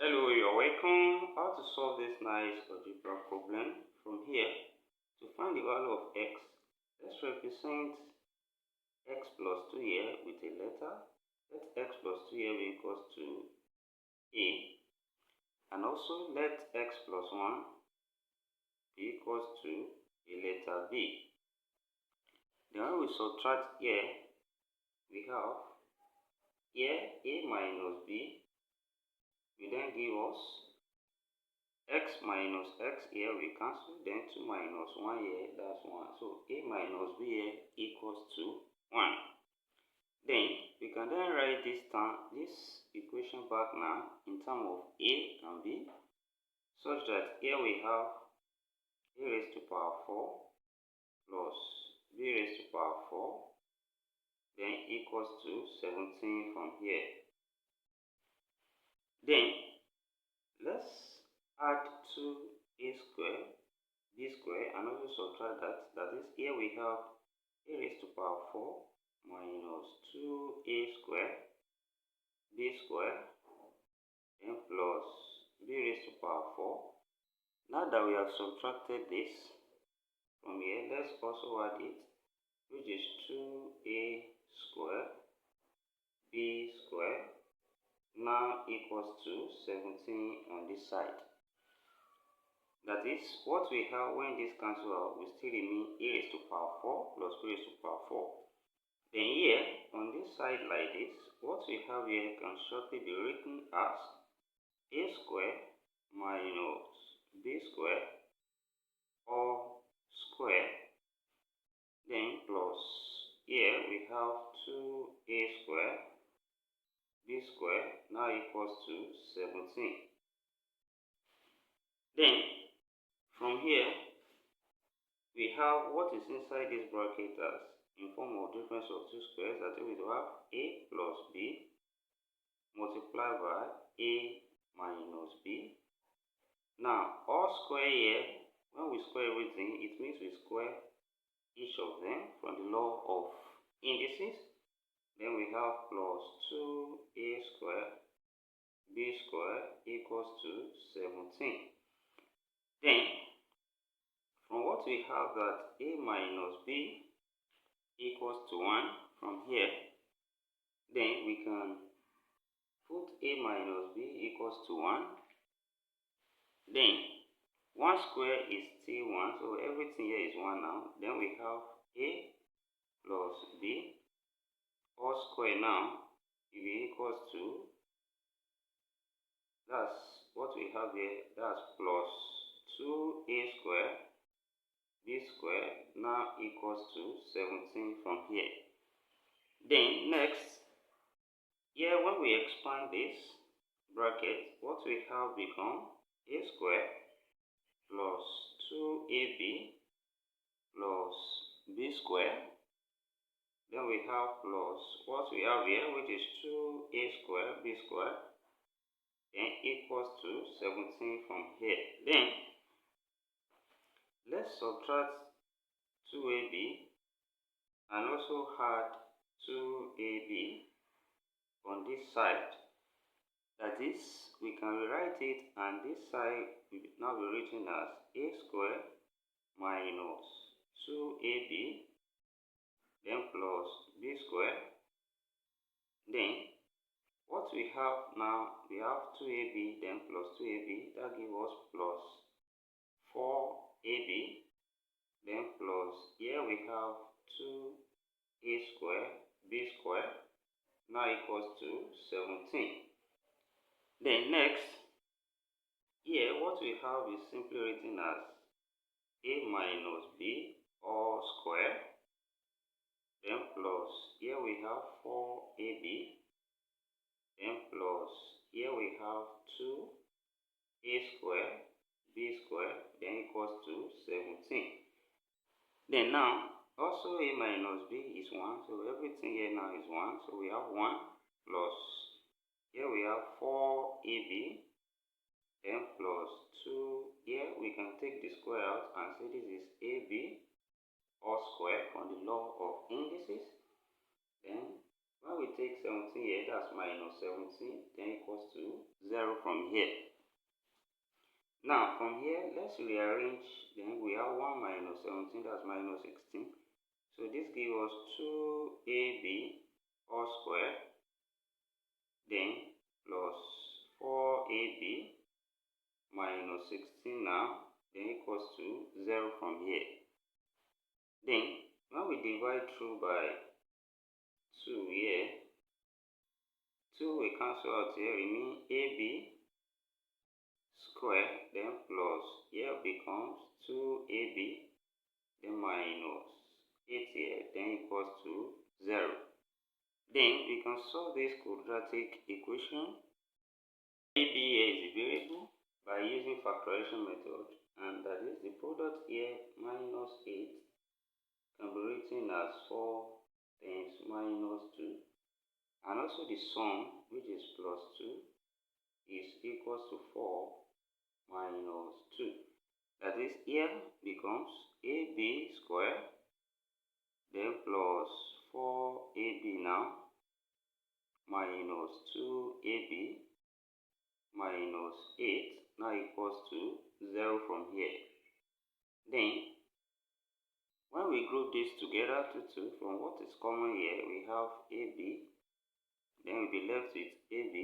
Hello, you're welcome. How to solve this nice algebra problem. From here, to find the value of x, let's represent x plus 2 here with a letter. Let x plus 2 here be equals to a, and also let x plus 1 be equals to a letter b. Then when we subtract here, we have here a minus b will then give us x minus x here, we cancel, then 2 minus 1 here, that's 1. So a minus b here equals to 1. Then we can then write this equation back now in terms of a and b, such that here we have a raised to power 4 plus b raised to power 4 then equals to 17 from here. Then let's add 2a square, b square, and also subtract that. That is, here we have a raised to power 4 minus 2a square, b square, then plus b raised to power 4. Now that we have subtracted this from here, let's also add it, which is 2a square, b square, now equals to 17 on this side. That is, what we have when this cancels out, we still remain a raised to power 4 plus b raised to power 4. Then here, on this side like this, what we have here can shortly be written as a square minus b square all square, then plus here we have 2a square, b square, now equals to 17. Then from here, we have what is inside this bracket as in form of difference of two squares, that we will have a plus b multiplied by a minus b. Now, all square here, when we square everything, it means we square each of them from the law of indices. Then we have plus 2a square b square equals to 17. Then, from what we have that a minus b equals to 1 from here, then we can put a minus b equals to 1. Then 1 square is still 1, so everything here is 1 now. Then we have a plus b all square now will be equals to, that's what we have here, that's plus 2a square b square now equals to 17 from here. Then next, here when we expand this bracket, what we have become a square plus 2ab plus b square. Then we have plus what we have here, which is 2a square b square, then equals to 17 from here. Then let's subtract 2ab and also add 2ab on this side. That is, we can rewrite it, and this side will now be written as a square minus 2ab then plus b square. Then what we have now, we have 2ab then plus 2ab, that gives us plus 4ab, then plus here we have 2a square b square now equals to 17. Then next, here what we have is simply written as a minus b all square, then plus here we have 4ab, then plus here we have 2a square b square, then equals to 17. Then now, also a minus b is 1, so everything here now is 1, so we have 1 plus here we have 4ab, then plus 2, here we can take the square out and say this is ab all square from the law of indices. Then when we take 17 here, that's minus 17, then equals to 0. 0 from here. Now from here, let's rearrange. Then we have 1 minus 17, that's minus 16. So this gives us 2ab all square, then plus 4ab minus 16 now, then equals to 0 from here. Then when we divide through by 2 here, 2 will cancel out here, remain ab square, then plus here becomes 2ab, then minus 8 here, then equals to 0. Then we can solve this quadratic equation. ab here is a variable by using factorization method, and that is the product here minus 8 can be written as 4 times minus 2, and also the sum, which is plus 2, is equals to 4 minus 2. That is, here becomes ab square, then plus 4ab now, minus 2ab minus 8 now equals to 0 from here. Then when we group this together to 2, from what is common here, we have ab, then we'll be left with ab,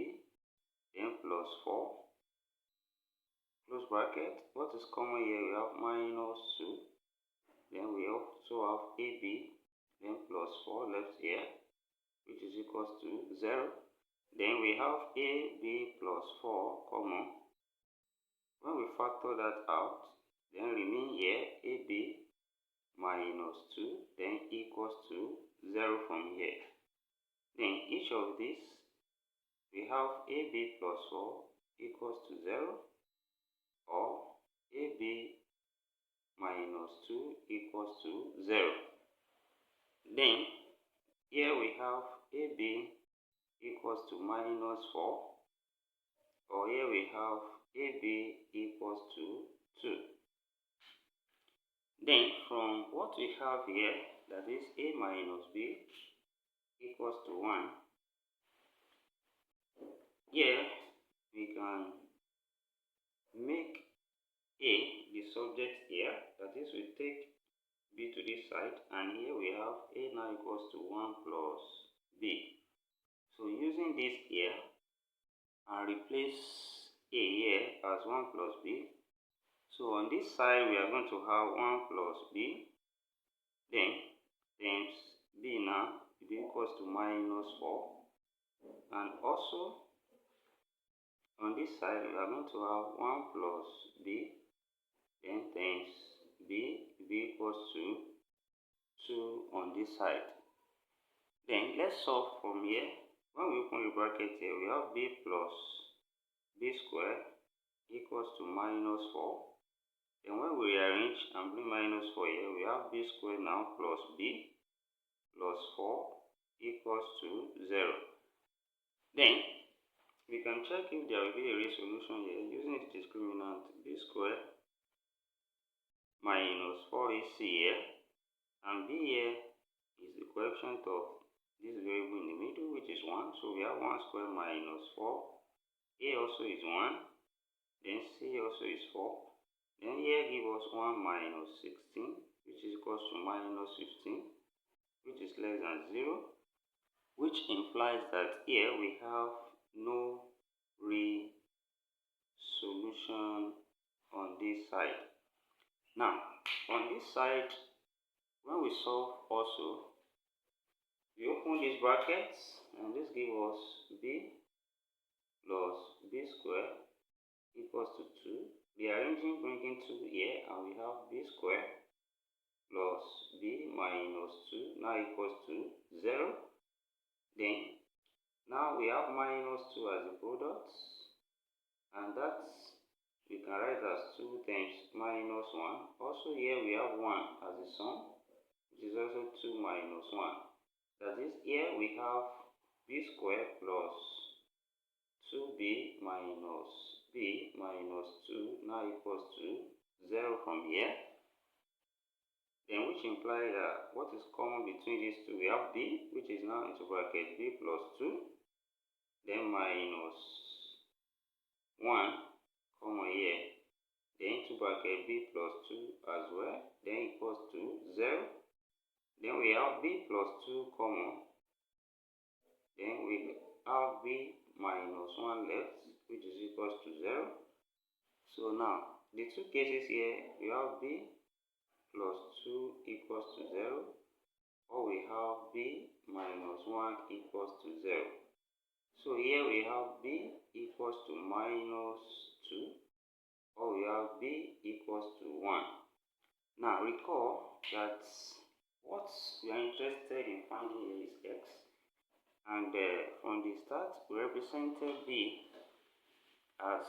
then plus 4, close bracket. What is common here, we have minus 2, then we also have ab, then plus 4 left here, which is equals to 0. Then we have ab plus 4 common. When we factor that out, then remain here ab minus 2, then equals to 0 from here. Then each of these, we have ab plus 4 equals to 0, or ab minus 2 equals to 0. Then here we have ab equals to minus 4, or here we have ab equals to 2. Then from what we have here, that is a minus b equals to 1, here we can make a the subject here, that is, we take b to this side, and here we have a now equals to 1 plus b. So using this here and replace a here as 1 plus b, so on this side we are going to have 1 plus b, then times b now will be equals to minus 4, and also on this side we are going to have 1 plus b, then times b will be equals to 2 on this side. Then let's solve from here. When we open the bracket here, we have b plus b square equals to minus 4. Then when we rearrange and bring minus 4 here, we have b square now plus b plus 4 equals to 0. Then we can check if there will be a real solution here using its discriminant. B square minus 4ac here, and b here is the coefficient of this variable in the middle, which is 1. So we have 1 square minus 4. A also is 1. Then c also is 4. Then here give us 1 minus 16, which is equals to minus 15, which is less than 0, which implies that here we have no real solution on this side. Now, on this side, when we solve also, we open these brackets, and this gives us b plus b square equals to 2. Rearranging, bringing 2 here, and we have b square plus b minus 2 now equals to 0. Then, now we have minus 2 as a product, and that's we can write as 2 times minus 1. Also here we have 1 as a sum, which is also 2 minus 1. That is, here we have b square plus 2b minus b minus 2 now equals to 0 from here. Then which implies that what is common between these two, we have b, which is now into bracket b plus 2, then minus bracket b plus 2 as well, then equals to 0. Then we have b plus 2 common. Then we have b minus 1 left, which is equals to 0. So now, the two cases here, we have b plus 2 equals to 0, or we have b minus 1 equals to 0. So here we have b equals to minus 2, or we have b equals to 1. Now recall that what we are interested in finding here is x, and from the start we represented b as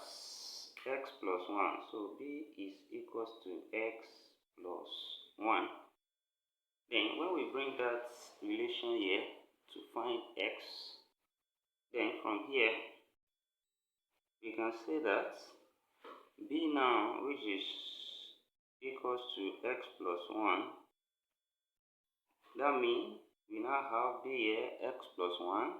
x plus 1. So b is equals to x plus 1. Then when we bring that relation here to find x, then from here we can say that b now, which is equals to x plus 1, that means we now have b here, x plus 1,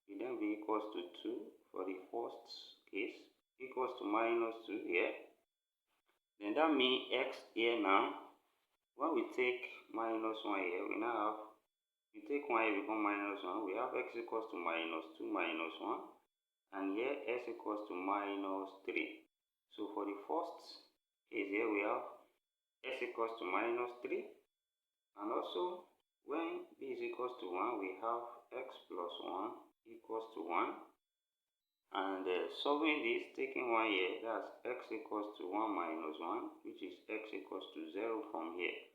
will then be equals to 2 for the first case, equals to minus 2 here. Then that means x here now, when we take minus 1 here, we now have, we take 1 here become minus 1, we have x equals to minus 2 minus 1, and here x equals to minus 3. So for the first case here, we have x equals to minus 3, and also when b is equals to 1, we have x plus 1 equals to 1. And solving this, taking 1 here, that's x equals to 1 minus 1, which is x equals to 0 from here.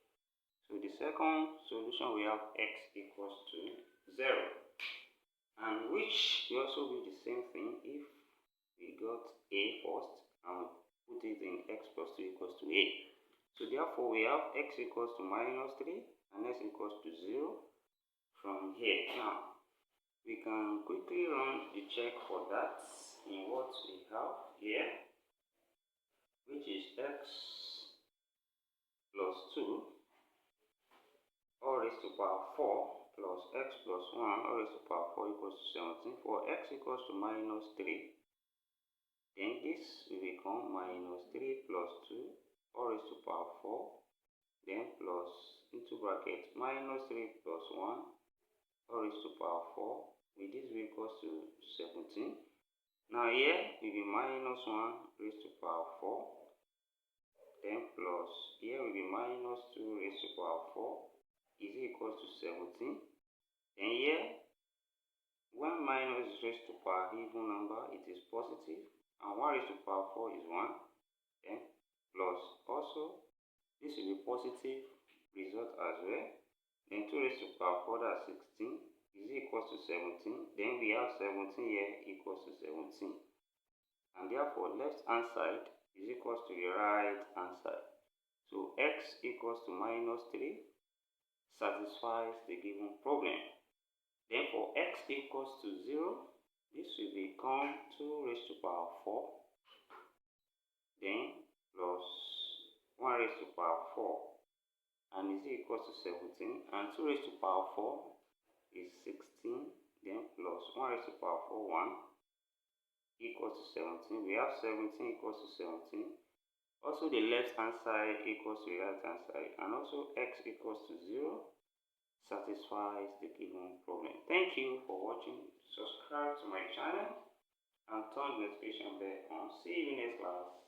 So the second solution, we have x equals to 0. And which will also be the same thing if we got a first and put it in x plus 2 equals to a. So therefore we have x equals to minus 3 and x equals to 0 from here. Now we can quickly run the check for that in what we have here, which is x plus 2 all raised to power 4 plus x plus 1 all raised to power 4 equals to 17. For x equals to minus 3, then this will become minus 3 plus 2 all raised to power 4, then plus into bracket minus 3 plus 1 all raised to power 4, with this will equals to 17. Now here will be minus 1 raised to power 4, then plus here will be minus 2 raised to power 4 is equals to 17. Then here, when minus is raised to power even number, it is positive, and 1 raised to power 4 is 1. Then plus also this will be positive result as well. Then 2 raised to power 4, that's 16, is equals to 17. Then we have 17 here equals to 17. And therefore left hand side is equals to the right hand side. So x equals to minus 3 satisfies the given problem. Then for x equals to 0, this will become 2 raised to power 4, then plus 1 raised to power 4, and is equals to 17, and 2 raised to power 4 is 16, then plus 1 raised to power 4, 1 equals to 17. We have 17 equals to 17. Also the left hand side equals to the right hand side, and also x equals to 0 satisfies the given problem. Thank you for watching. Subscribe to my channel and turn the notification bell on. See you in next class.